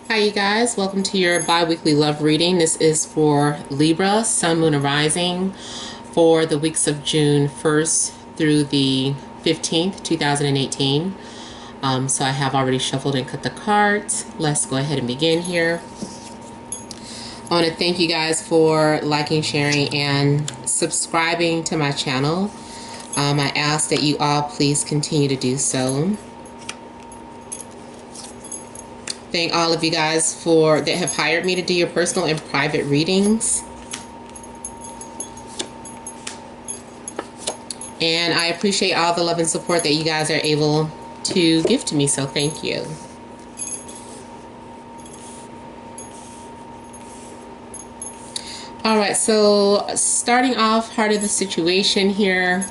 Hi you guys, welcome to your bi-weekly love reading. This is for Libra, Sun, Moon, and Rising for the weeks of June 1st through the 15th, 2018. So I have already shuffled and cut the cards. Let's go ahead and begin here. I want to thank you guys for liking, sharing, and subscribing to my channel. I ask that you all please continue to do so. Thank all of you guys that have hired me to do your personal and private readings. And I appreciate all the love and support that you guys are able to give to me, so thank you. Alright, so starting off, heart of the situation here,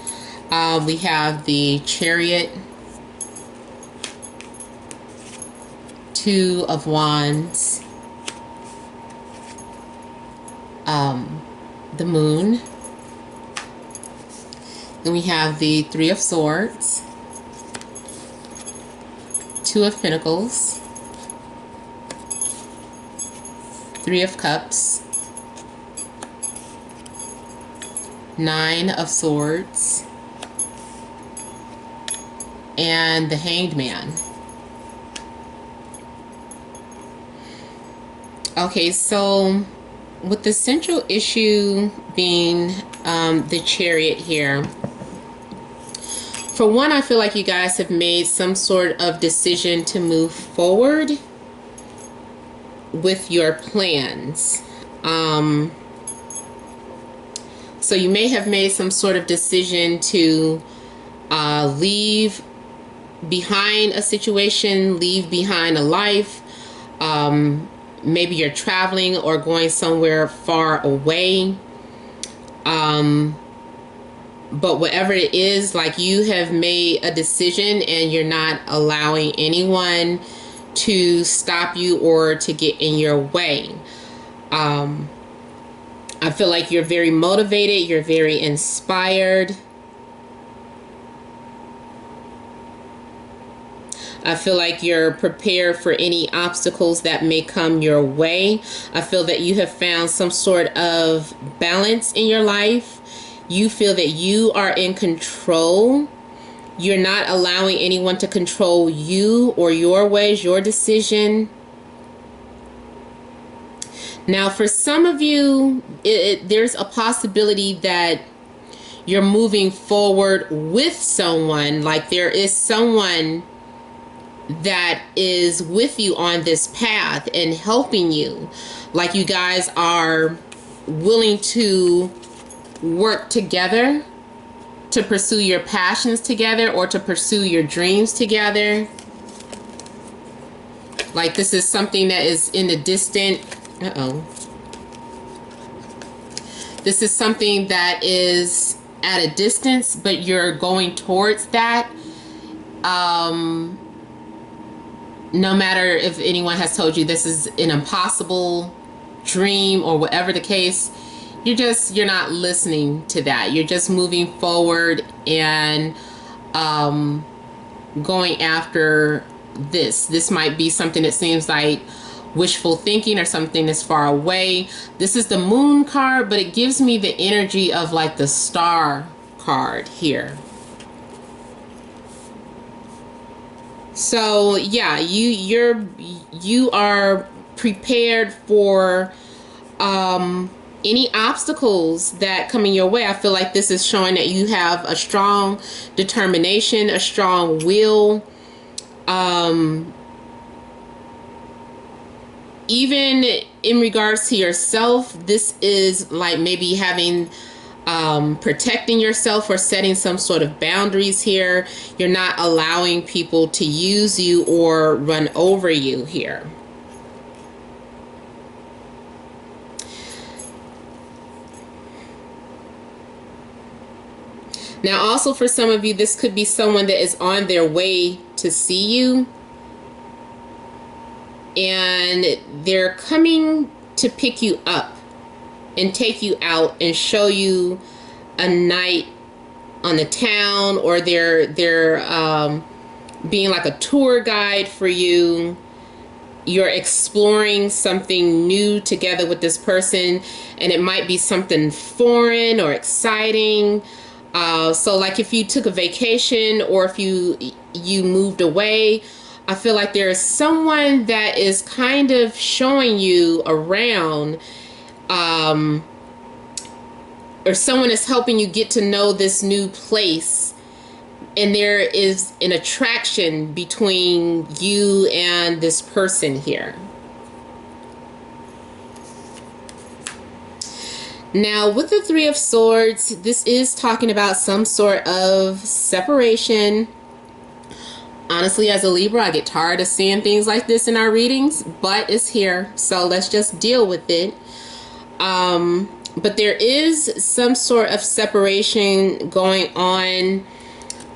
we have the Chariot, Two of Wands, the Moon, then we have the Three of Swords, Two of Pentacles, Three of Cups, Nine of Swords, and the Hanged Man. Okay, so with the central issue being the Chariot here, for one, I feel like you guys have made some sort of decision to move forward with your plans. So you may have made some sort of decision to leave behind a situation, leave behind a life. Maybe you're traveling or going somewhere far away. But whatever it is, like, you have made a decision and you're not allowing anyone to stop you or to get in your way. I feel like you're very motivated, you're very inspired. I feel like you're prepared for any obstacles that may come your way. I feel that you have found some sort of balance in your life. You feel that you are in control. You're not allowing anyone to control you or your ways, your decision. Now, for some of you, there's a possibility that you're moving forward with someone. Like, there is someone that is with you on this path and helping you. Like, you guys are willing to work together to pursue your passions together or to pursue your dreams together. Like, this is something that is in the distant. This is something that is at a distance, but you're going towards that. No matter if anyone has told you this is an impossible dream or whatever the case, you're not listening to that. You're just moving forward and going after this. This might be something that seems like wishful thinking or something that's far away. This is the Moon card, but it gives me the energy of like the Star card here. So yeah, you are prepared for any obstacles that come in your way. I feel like this is showing that you have a strong determination, a strong will. Even in regards to yourself, this is like maybe having protecting yourself or setting some sort of boundaries here. You're not allowing people to use you or run over you here. Now, also for some of you, this could be someone that is on their way to see you, and they're coming to pick you up and take you out and show you a night on the town, or they're being like a tour guide for you. you're exploring something new together with this person, and it might be something foreign or exciting. So like if you took a vacation, or if you moved away, I feel like there is someone that is kind of showing you around, or someone is helping you get to know this new place, and there is an attraction between you and this person here. Now, with the Three of Swords, this is talking about some sort of separation. Honestly, as a Libra, I get tired of seeing things like this in our readings, but it's here, so let's just deal with it. But there is some sort of separation going on.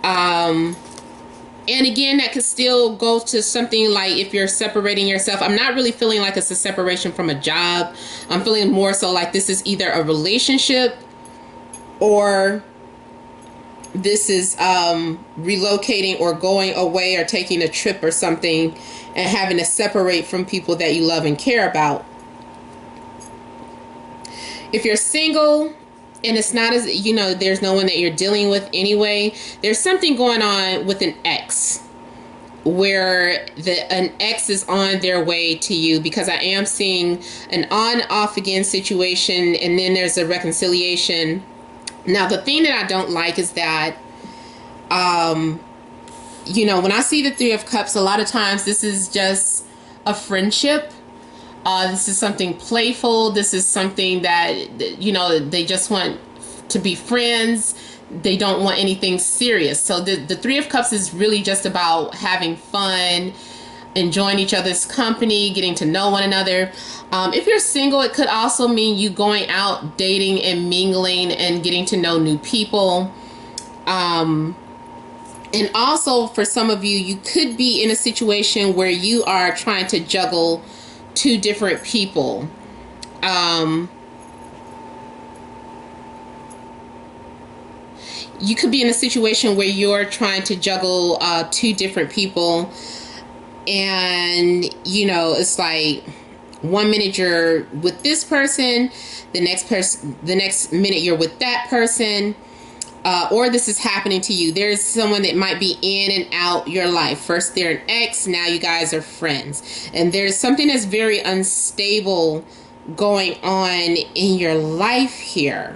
And again, that could still go to something like if you're separating yourself. I'm not really feeling like it's a separation from a job. I'm feeling more so like this is either a relationship, or this is relocating or going away or taking a trip or something, and having to separate from people that you love and care about. If you're single and it's not, as you know, there's no one that you're dealing with anyway, there's something going on with an ex, where an ex is on their way to you, because I am seeing an on-off again situation, and then there's a reconciliation. Now, the thing that I don't like is that, you know, when I see the Three of Cups, a lot of times this is just a friendship. This is something playful. This is something that, you know, they just want to be friends. They don't want anything serious. So the Three of Cups is really just about having fun, enjoying each other's company, getting to know one another. If you're single, it could also mean you going out, dating and mingling and getting to know new people. And also for some of you, you could be in a situation where you are trying to juggle two different people. You could be in a situation where you're trying to juggle two different people, and you know, it's like one minute you're with this person, the next minute you're with that person. Or this is happening to you. There's someone that might be in and out your life. First they're an ex, now you guys are friends. And there's something that's very unstable going on in your life here.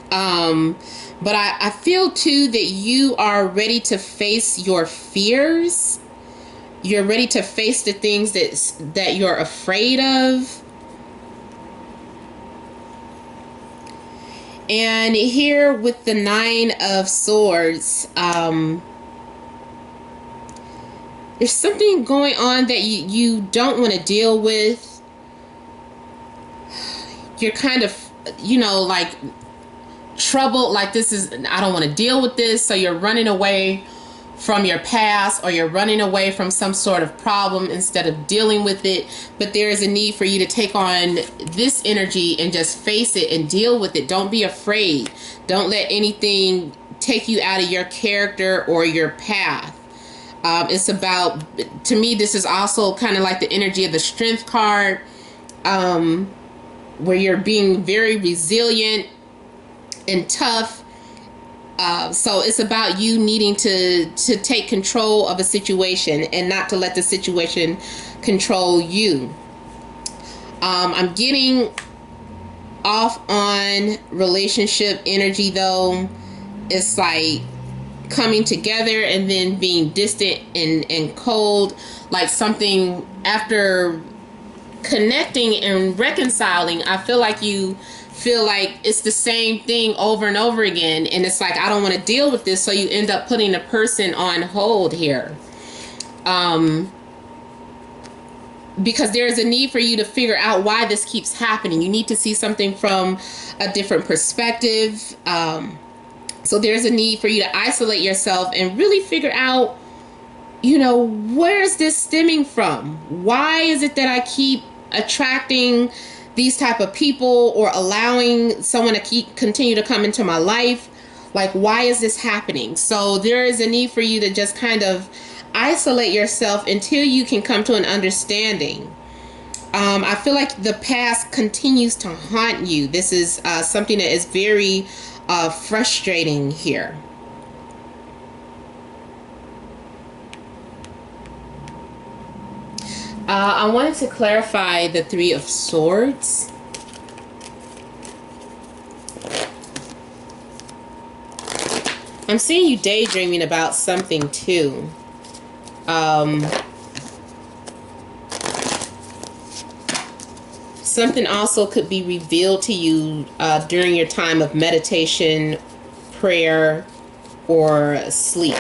But I feel too that you are ready to face your fears. You're ready to face the things that you're afraid of. And here with the Nine of Swords, there's something going on that you don't want to deal with. You're kind of, you know, like troubled, like this is, I don't want to deal with this. So you're running away from your past, or you're running away from some sort of problem instead of dealing with it. But there is a need for you to take on this energy and just face it and deal with it. Don't be afraid. Don't let anything take you out of your character or your path. It's about, to me, this is also kind of like the energy of the Strength card, where you're being very resilient and tough. So it's about you needing to take control of a situation and not to let the situation control you. I'm getting off on relationship energy though. It's like coming together and then being distant and cold, like something after connecting and reconciling. I feel like you feel like it's the same thing over and over again, and it's like, I don't want to deal with this, so you end up putting a person on hold here, because there is a need for you to figure out why this keeps happening. You need to see something from a different perspective. So there's a need for you to isolate yourself and really figure out, you know, where's this stemming from? Why is it that I keep attracting these type of people, or allowing someone to continue to come into my life? Like, why is this happening? So there is a need for you to just kind of isolate yourself until you can come to an understanding. I feel like the past continues to haunt you. This is something that is very frustrating here. I wanted to clarify the Three of Swords. I'm seeing you daydreaming about something too. Something also could be revealed to you during your time of meditation, prayer, or sleep.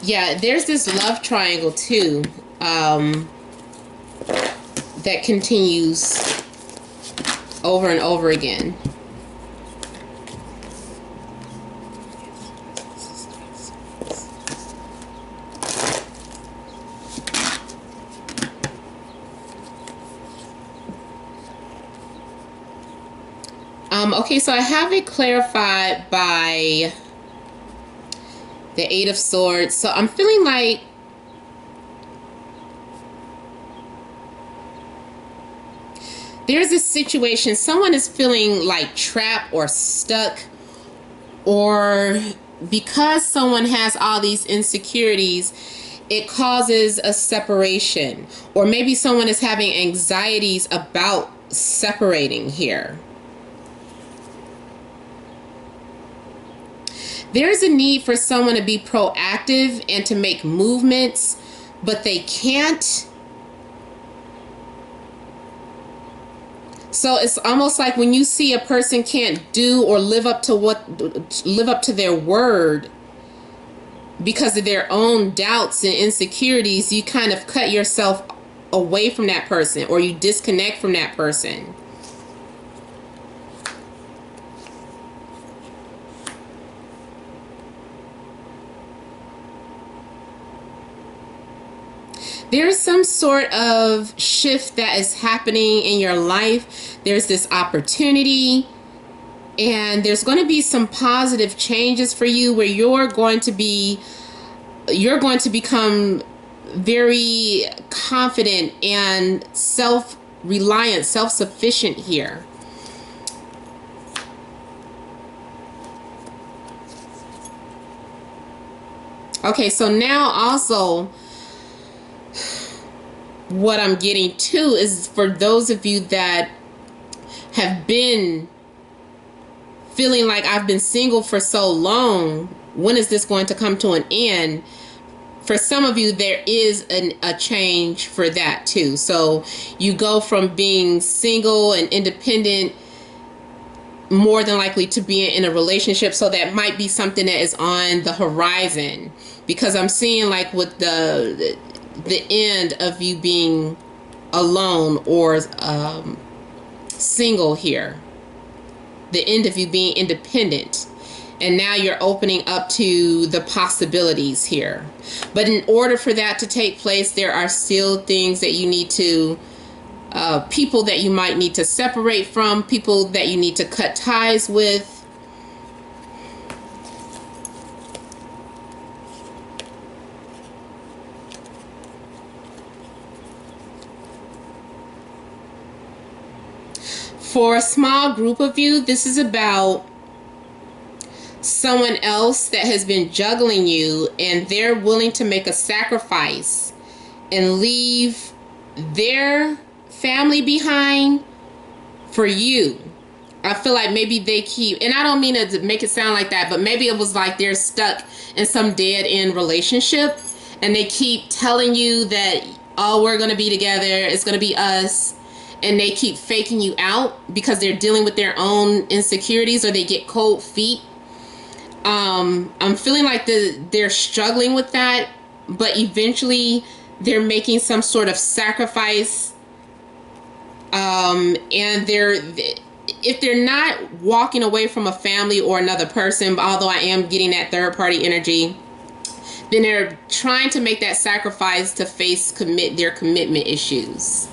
Yeah, there's this love triangle too that continues over and over again. Okay, so I have it clarified by the Eight of Swords. So I'm feeling like there's a situation, someone is feeling like trapped or stuck, or because someone has all these insecurities, it causes a separation. Or maybe someone is having anxieties about separating here. There's a need for someone to be proactive and to make movements, but they can't. So it's almost like when you see a person can't do or live up to their word because of their own doubts and insecurities, you kind of cut yourself away from that person, or you disconnect from that person. There's some sort of shift that is happening in your life. There's this opportunity, and there's going to be some positive changes for you where you're going to become very confident and self-reliant, self-sufficient here. Okay, so now also what I'm getting to is for those of you that have been feeling like I've been single for so long, when is this going to come to an end? For some of you, there is a change for that too. So you go from being single and independent more than likely to being in a relationship. So that might be something that is on the horizon, because I'm seeing like with the end of you being alone or single here, the end of you being independent, and now you're opening up to the possibilities here. But in order for that to take place, there are still things that you need to people that you might need to separate from, people that you need to cut ties with. For a small group of you, this is about someone else that has been juggling you, and they're willing to make a sacrifice and leave their family behind for you. I feel like maybe they keep, and I don't mean to make it sound like that, but maybe it was like they're stuck in some dead end relationship, and they keep telling you that, oh, we're going to be together, it's going to be us. And they keep faking you out because they're dealing with their own insecurities, or they get cold feet. I'm feeling like they're struggling with that, but eventually they're making some sort of sacrifice. And if they're not walking away from a family or another person, although I am getting that third party energy, then they're trying to make that sacrifice to face their commitment issues.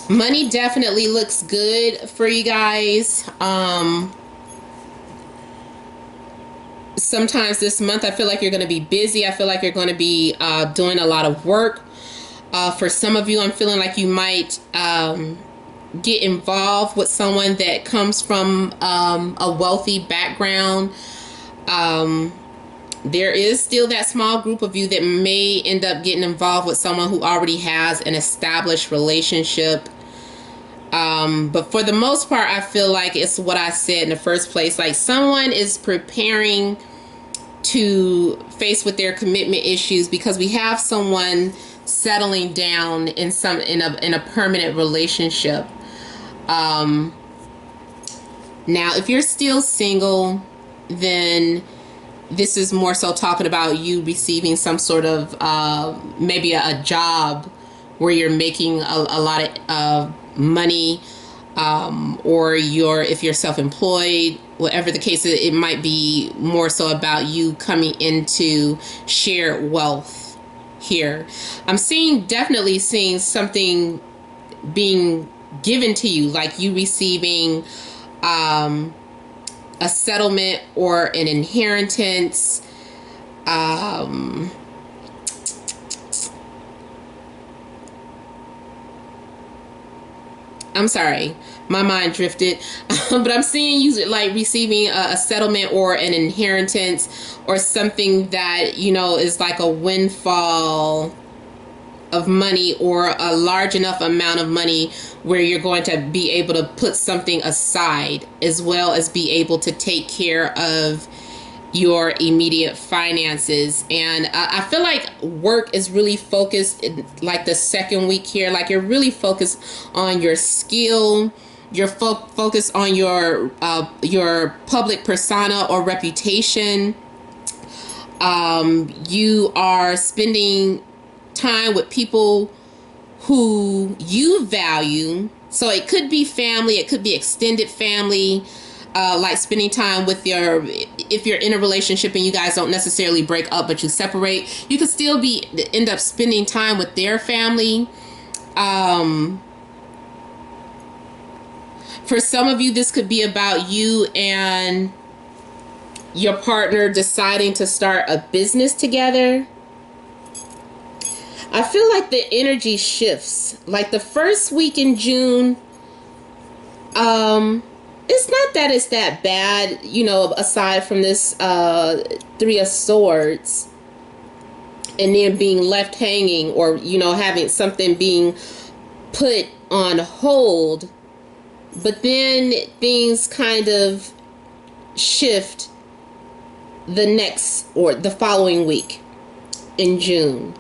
Money definitely looks good for you guys. Sometimes this month I feel like you're going to be busy. I feel like you're going to be doing a lot of work. For some of you, I'm feeling like you might get involved with someone that comes from a wealthy background. There is still that small group of you that may end up getting involved with someone who already has an established relationship. But for the most part, I feel like it's what I said in the first place. Like someone is preparing to face with their commitment issues because we have someone settling down in a permanent relationship. Now, if you're still single, then this is more so talking about you receiving some sort of maybe a job where you're making a lot of money, or if you're self-employed, whatever the case is, it might be more so about you coming into shared wealth here. I'm definitely seeing something being given to you, like you receiving a settlement or an inheritance. I'm sorry, my mind drifted. But I'm seeing you like receiving a settlement or an inheritance or something that, is like a windfall of money, or a large enough amount of money where you're going to be able to put something aside, as well as be able to take care of your immediate finances. And I feel like work is really focused in, like, the second week here. Like, you're really focused on your skill. You're focused on your public persona or reputation. You are spending time with people who you value. So it could be family, it could be extended family. Like spending time with if you're in a relationship and you guys don't necessarily break up but you separate, you could still end up spending time with their family. For some of you, this could be about you and your partner deciding to start a business together. I feel like the energy shifts. Like the first week in June, it's not that it's that bad, aside from this Three of Swords and then being left hanging, or, having something being put on hold. But then things kind of shift the following week in June.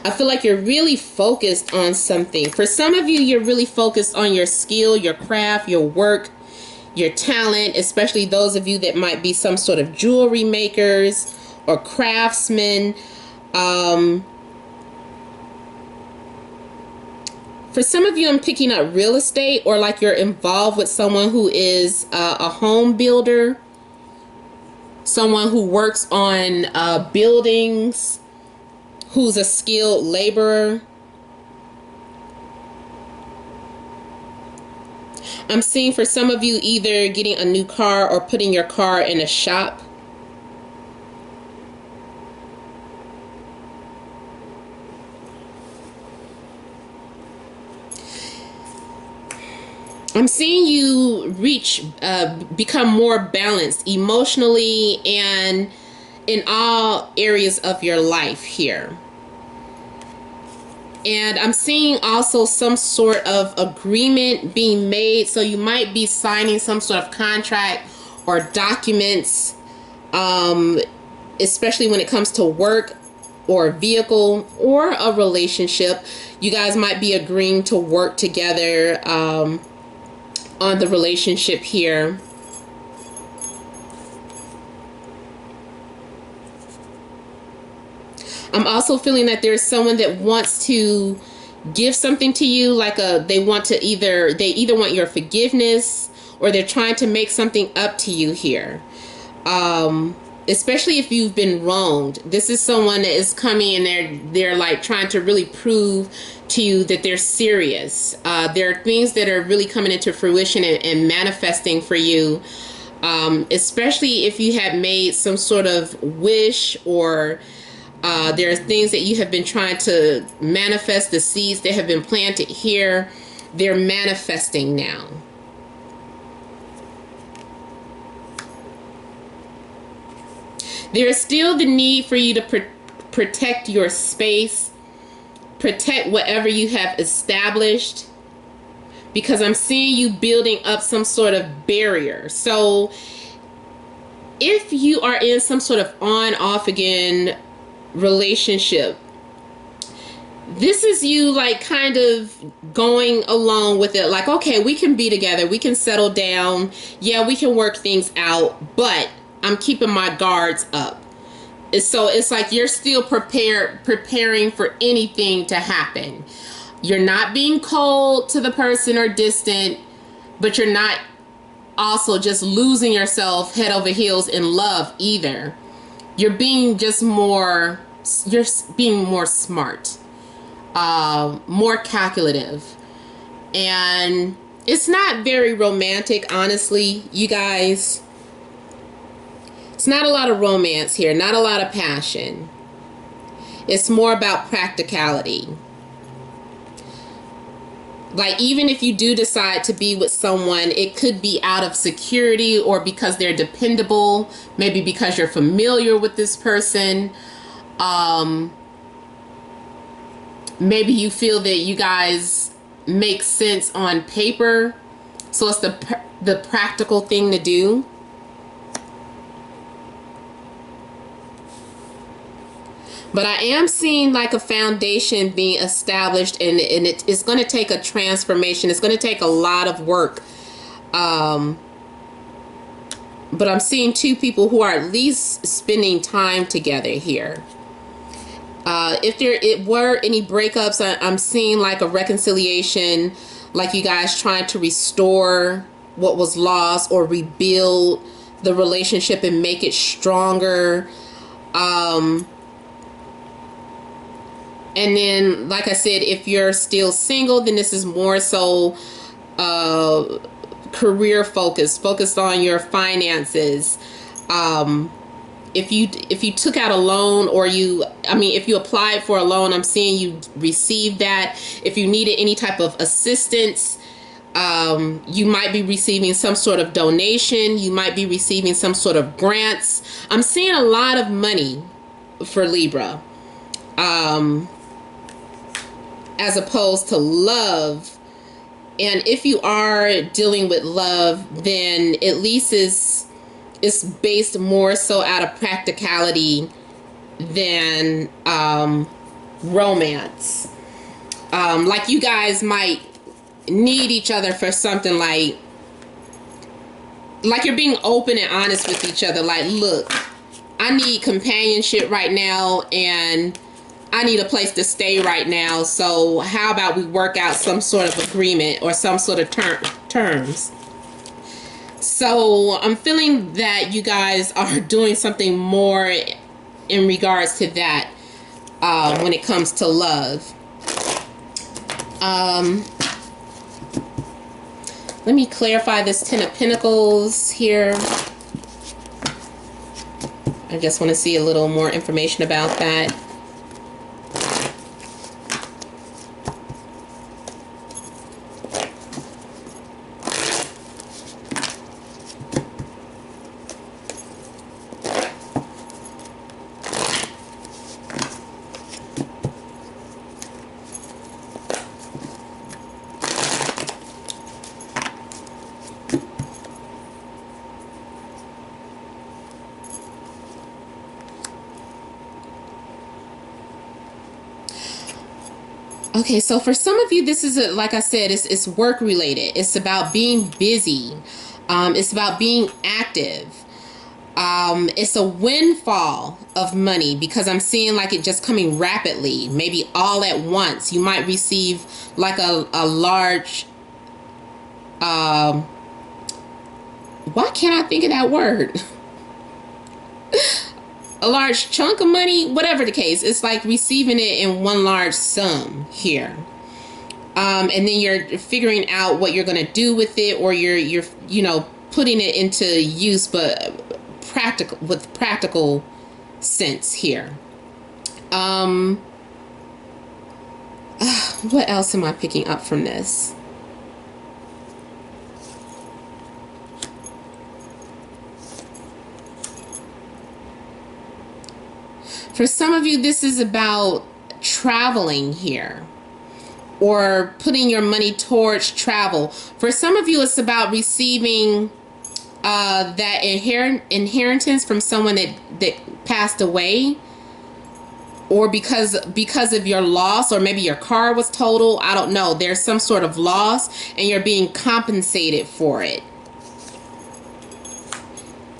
I feel like you're really focused on something. For some of you, you're really focused on your skill, your craft, your work, your talent, especially those of you that might be some sort of jewelry makers or craftsmen. For some of you, I'm picking up real estate, or like you're involved with someone who is a home builder, someone who works on buildings, who's a skilled laborer. I'm seeing for some of you either getting a new car or putting your car in a shop. I'm seeing you become more balanced emotionally and in all areas of your life here. And I'm seeing also some sort of agreement being made. So you might be signing some sort of contract or documents, especially when it comes to work or a vehicle or a relationship. You guys might be agreeing to work together on the relationship here. I'm also feeling that there's someone that wants to give something to you, like they either want your forgiveness, or they're trying to make something up to you here. Especially if you've been wronged. This is someone that is coming and they're like trying to really prove to you that they're serious. There are things that are really coming into fruition and manifesting for you. Especially if you have made some sort of wish, or there are things that you have been trying to manifest, the seeds that have been planted here, they're manifesting now. There is still the need for you to protect your space, protect whatever you have established, because I'm seeing you building up some sort of barrier. So if you are in some sort of on-off again relationship, this is you like kind of going along with it, like, okay, we can be together, we can settle down, yeah, we can work things out, but I'm keeping my guards up. So it's like you're still preparing for anything to happen. You're not being cold to the person or distant, but you're not also just losing yourself head over heels in love either. You're being more smart, more calculative. And it's not very romantic, honestly, you guys. It's not a lot of romance here, not a lot of passion. It's more about practicality. Like, even if you do decide to be with someone, it could be out of security or because they're dependable, maybe because you're familiar with this person. Maybe you feel that you guys make sense on paper, so it's the practical thing to do. But I am seeing like a foundation being established, and it's going to take a transformation. It's going to take a lot of work. But I'm seeing two people who are at least spending time together here. If there were any breakups, I'm seeing like a reconciliation, like you guys trying to restore what was lost or rebuild the relationship and make it stronger. And then, like I said, if you're still single, then this is more so career focused on your finances. If you took out a loan, or if you applied for a loan, I'm seeing you received that. If you needed any type of assistance, you might be receiving some sort of donation. You might be receiving some sort of grants. I'm seeing a lot of money for Libra. As opposed to love. And if you are dealing with love, then at least it's based more so out of practicality than romance. Like you guys might need each other for something, like you're being open and honest with each other. Like, look, I need companionship right now, and I need a place to stay right now. So how about we work out some sort of agreement or some sort of terms? So I'm feeling that you guys are doing something more in regards to that when it comes to love. Let me clarify this Ten of Pentacles here. I just want to see a little more information about that. Okay, so for some of you, this is, like I said, it's work related. It's about being busy. It's about being active. It's a windfall of money because I'm seeing like it just coming rapidly, maybe all at once. You might receive like a large, why can't I think of that word? A large chunk of money, whatever the case. It's like receiving it in one large sum here. And then you're figuring out what you're going to do with it, or you're putting it into use, but practical sense here. What else am I picking up from this? For some of you, this is about traveling here, or putting your money towards travel. For some of you, it's about receiving that inheritance from someone that passed away, or because of your loss, or maybe your car was total. I don't know. There's some sort of loss and you're being compensated for it.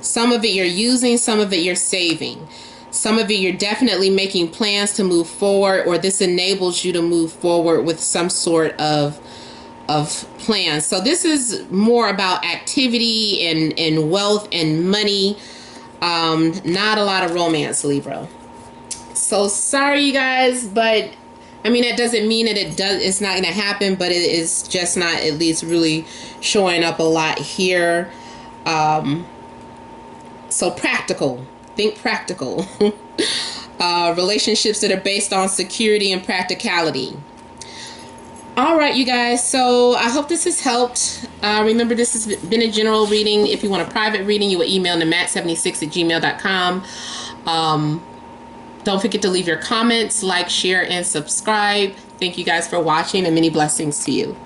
Some of it you're using, some of it you're saving. Some of it you're definitely making plans to move forward, or this enables you to move forward with some sort of plans. So this is more about activity and wealth and money, not a lot of romance, Libra. So sorry, you guys, but I mean, that doesn't mean that it's not going to happen, but it is just not at least really showing up a lot here. So practical. Think practical. Relationships that are based on security and practicality. All right, you guys. So I hope this has helped. Remember, this has been a general reading. If you want a private reading, you will email namat76@gmail.com. Don't forget to leave your comments, like, share, and subscribe. Thank you guys for watching, and many blessings to you.